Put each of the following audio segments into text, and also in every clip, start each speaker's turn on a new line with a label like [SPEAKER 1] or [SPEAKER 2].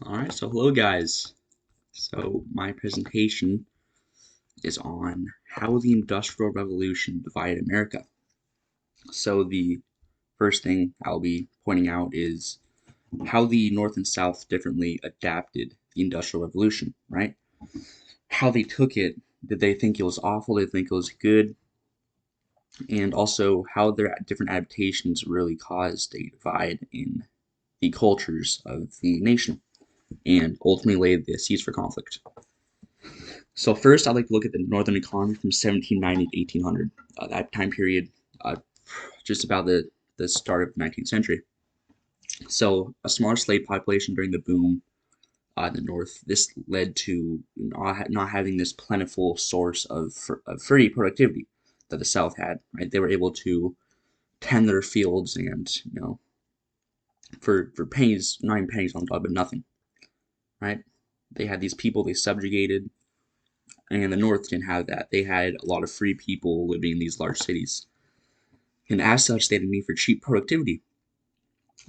[SPEAKER 1] Alright, so hello guys. So my presentation is on how the Industrial Revolution divided America. So the first thing I'll be pointing out is how the North and South differently adapted the Industrial Revolution, right? How they took it. Did they think it was awful? Did they think it was good? And also how their different adaptations really caused a divide in the cultures of the nation and ultimately laid the seeds for conflict. So first, I'd like to look at the northern economy from 1790 to 1800. That time period, uh, just about the start of the 19th century. So a smaller slave population during the boom in the north. This led to not having this plentiful source of free productivity that the south had. Right, they were able to tend their fields and for pennies, not even pennies on the dollar, but nothing. Right, they had these people they subjugated, and the North didn't have that. They had a lot of free people living in these large cities. And as such, they had a need for cheap productivity.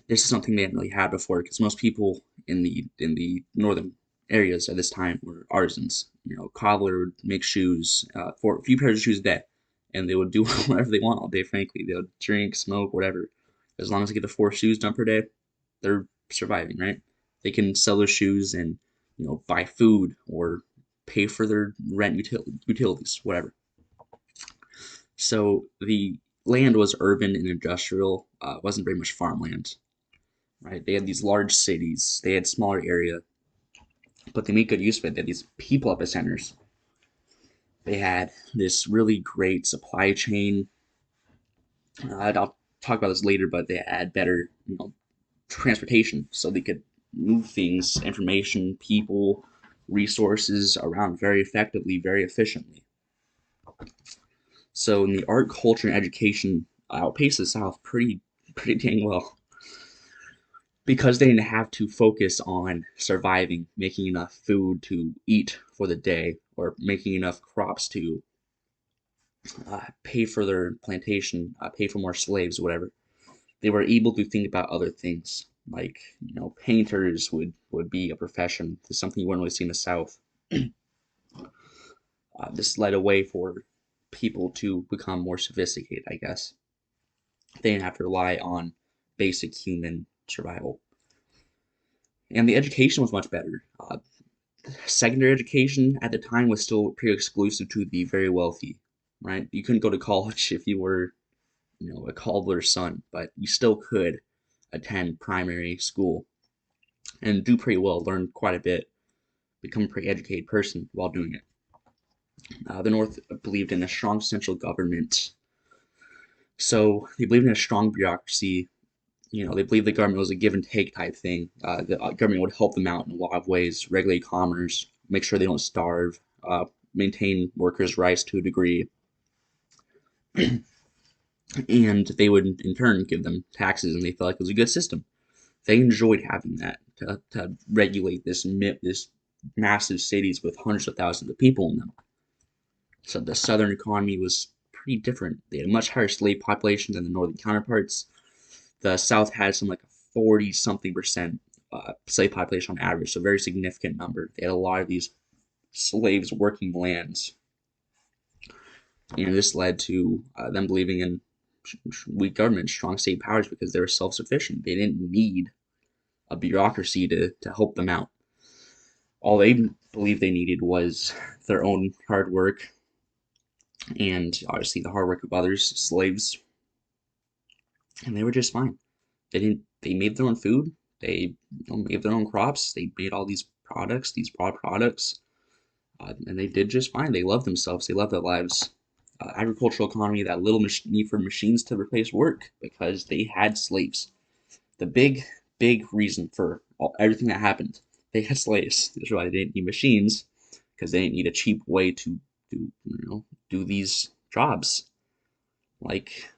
[SPEAKER 1] This is something they hadn't really had before because most people in the northern areas at this time were artisans. Cobbler would make shoes for a few pairs of shoes a day, and they would do whatever they want all day. Frankly, they would drink, smoke, whatever. As long as they get the 4 shoes done per day, they're surviving, right? They can sell their shoes and buy food or pay for their rent, utilities, whatever. So the land was urban and industrial. Wasn't very much farmland, right? They had these large cities. They had smaller area, but they made good use of it. They had these people epicenters. They had this really great supply chain. I'll talk about this later, but they had better, transportation, so they could move things, information, people, resources around very effectively, very efficiently. So in the art, culture, and education outpaced the South pretty dang well because they didn't have to focus on surviving, making enough food to eat for the day, or making enough crops to pay for their plantation, pay for more slaves, whatever. They were able to think about other things, like painters would be a profession. This is something you wouldn't really see in the South. This led a way for people to become more sophisticated, I guess. They didn't have to rely on basic human survival. And the education was much better. Secondary education at the time was still pretty exclusive to the very wealthy, right? You couldn't go to college if you were, a cobbler's son, but you still could attend primary school and do pretty well, learn quite a bit, become a pretty educated person while doing it. The North believed in a strong central government, so they believed in a strong bureaucracy. They believed the government was a give and take type thing. The government would help them out in a lot of ways, regulate commerce, make sure they don't starve, maintain workers' rights to a degree, and they would in turn give them taxes, and they felt like it was a good system. They enjoyed having that to regulate this massive cities with hundreds of thousands of people in them. So the southern economy was pretty different. They had a much higher slave population than the northern counterparts. The South had some like 40 something percent slave population on average, so a very significant number. They had a lot of these slaves working lands, and this led to them believing in weak government, strong state powers because they were self-sufficient. They didn't need a bureaucracy to help them out. All they believed they needed was their own hard work and obviously the hard work of others, slaves, and they were just fine. They made their own food. They made their own crops. They made all these products, these broad products, and they did just fine. They loved themselves. They loved their lives. Agricultural economy, that little need for machines to replace work because they had slaves. The big reason for everything that happened, they had slaves. That's why they didn't need machines because they didn't need a cheap way to do these jobs like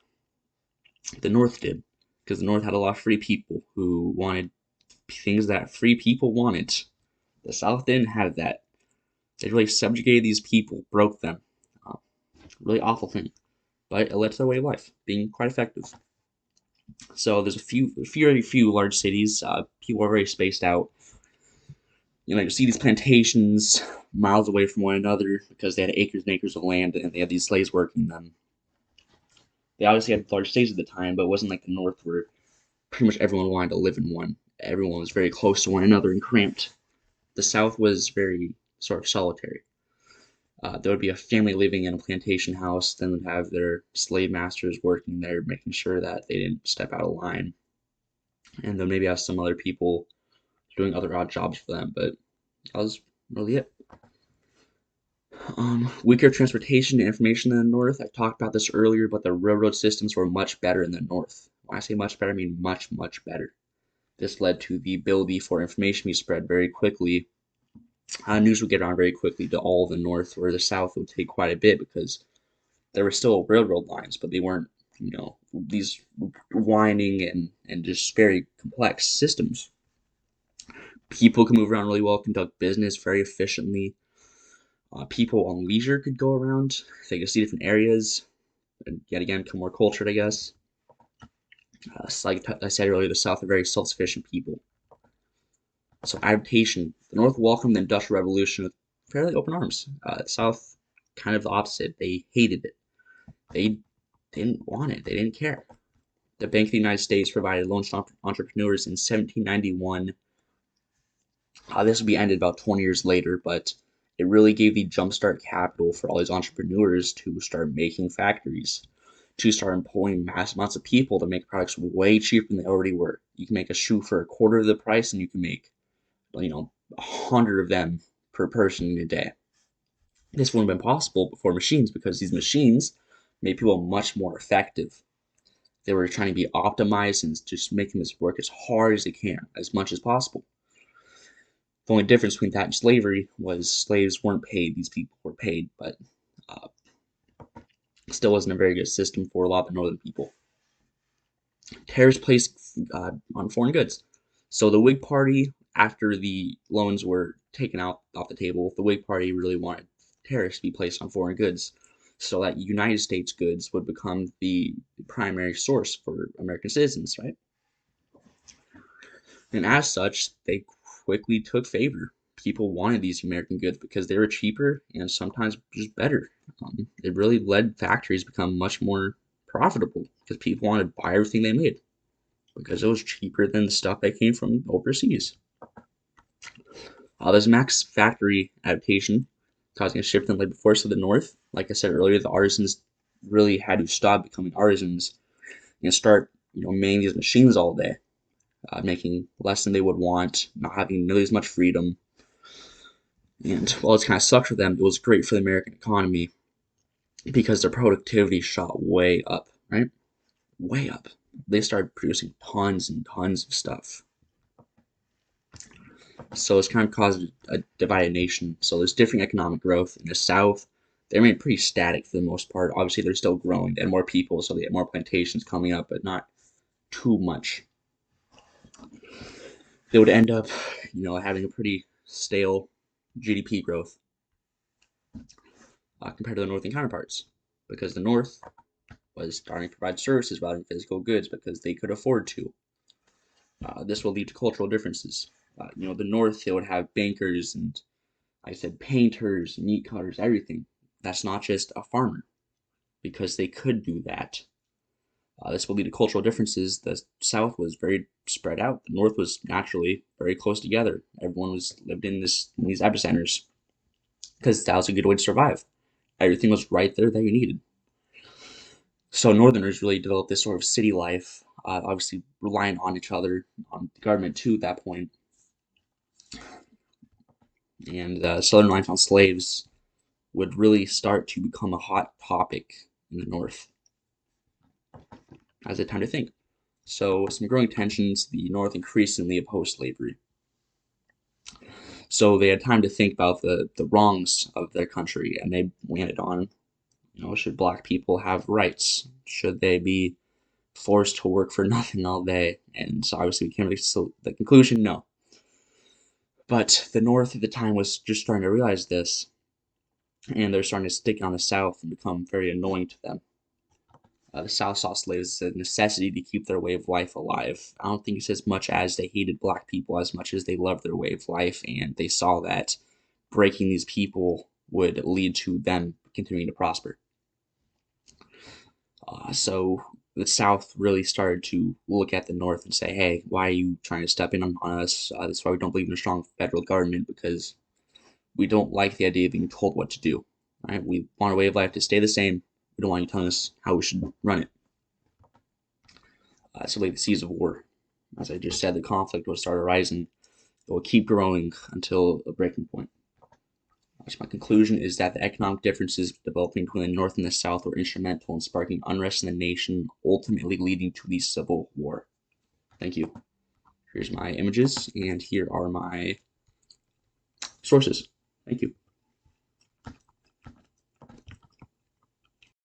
[SPEAKER 1] the North did, because the North had a lot of free people who wanted things that free people wanted. The South didn't have that. They really subjugated these people, broke them. Uh, really awful thing, but it led to their way of life being quite effective. So there's a few large cities. People are very spaced out. You see these plantations miles away from one another because they had acres and acres of land and they had these slaves working them. They obviously had large states at the time, but it wasn't like the North where pretty much everyone wanted to live in one. Everyone was very close to one another and cramped. The South was very sort of solitary. There would be a family living in a plantation house, then would have their slave masters working there, making sure that they didn't step out of line, and then maybe have some other people doing other odd jobs for them. But that was really it. Weaker transportation and information in the North. I talked about this earlier, but the railroad systems were much better in the North. When I say much better, I mean much, much better. This led to the ability for information to be spread very quickly. News would get around very quickly to all the North, where the South would take quite a bit because there were still railroad lines, but they weren't, these winding and just very complex systems. People could move around really well, conduct business very efficiently. People on leisure could go around. They could see different areas, and yet again, become more cultured, I guess. Like I said earlier, the South are very self-sufficient people. So adaptation. The North welcomed the Industrial Revolution with fairly open arms. The South, kind of the opposite. They hated it. They didn't want it. They didn't care. The Bank of the United States provided loans to entrepreneurs in 1791. This would be ended about 20 years later, but it really gave the jumpstart capital for all these entrepreneurs to start making factories, to start employing mass amounts of people to make products way cheaper than they already were. You can make a shoe for a quarter of the price, and you can make, 100 of them per person in a day. This wouldn't have been possible before machines because these machines made people much more effective. They were trying to be optimized and just making this work as hard as they can, as much as possible. The only difference between that and slavery was slaves weren't paid; these people were paid, but uh, still wasn't a very good system for a lot of the northern people. Tariffs placed on foreign goods. So the Whig Party, after the loans were taken out off the table, the Whig Party really wanted tariffs to be placed on foreign goods, so that United States goods would become the primary source for American citizens, right? And as such, they quickly took favor. People wanted these American goods because they were cheaper and sometimes just better. It really led factories to become much more profitable because people wanted to buy everything they made because it was cheaper than the stuff that came from overseas. There's max factory adaptation, causing a shift in labor force to the north. Like I said earlier, the artisans really had to stop becoming artisans and start, manning these machines all day, making less than they would want, not having nearly as much freedom. And while it's kind of sucked for them, it was great for the American economy because their productivity shot way up, right? Way up. They started producing tons and tons of stuff. So it's kind of caused a divided nation. So there's different economic growth. In the South, they remain pretty static for the most part. Obviously, they're still growing. They had more people, so they had more plantations coming up, but not too much. They would end up, having a pretty stale GDP growth compared to the northern counterparts, because the North was starting to provide services rather than physical goods because they could afford to. This will lead to cultural differences. The North, they would have bankers and, like I said, painters, meat cutters, everything. That's not just a farmer, because they could do that. This will lead to cultural differences. The South was very spread out. The North was naturally very close together. Everyone lived in these epicenters because that was a good way to survive. Everything was right there that you needed. So Northerners really developed this sort of city life, obviously relying on each other, on the government too at that point. And Southern reliance on slaves would really start to become a hot topic in the North as they had time to think. So, some growing tensions, the North increasingly opposed slavery. So, they had time to think about the wrongs of their country, and they landed on, should black people have rights? Should they be forced to work for nothing all day? And so, obviously, we came to the conclusion no. But the North at the time was just starting to realize this, and they're starting to stick on the South and become very annoying to them. The South saw slaves as a necessity to keep their way of life alive. I don't think it's as much as they hated black people as much as they loved their way of life, and they saw that breaking these people would lead to them continuing to prosper. So the South really started to look at the North and say, hey, why are you trying to step in on us? That's why we don't believe in a strong federal government, because we don't like the idea of being told what to do. Right? We want our way of life to stay the same. We don't want you telling us how we should run it. So like the seas of war. As I just said, the conflict will start arising. It will keep growing until a breaking point. So my conclusion is that the economic differences developing between the North and the South were instrumental in sparking unrest in the nation, ultimately leading to the Civil War. Thank you. Here's my images, and here are my sources. Thank you.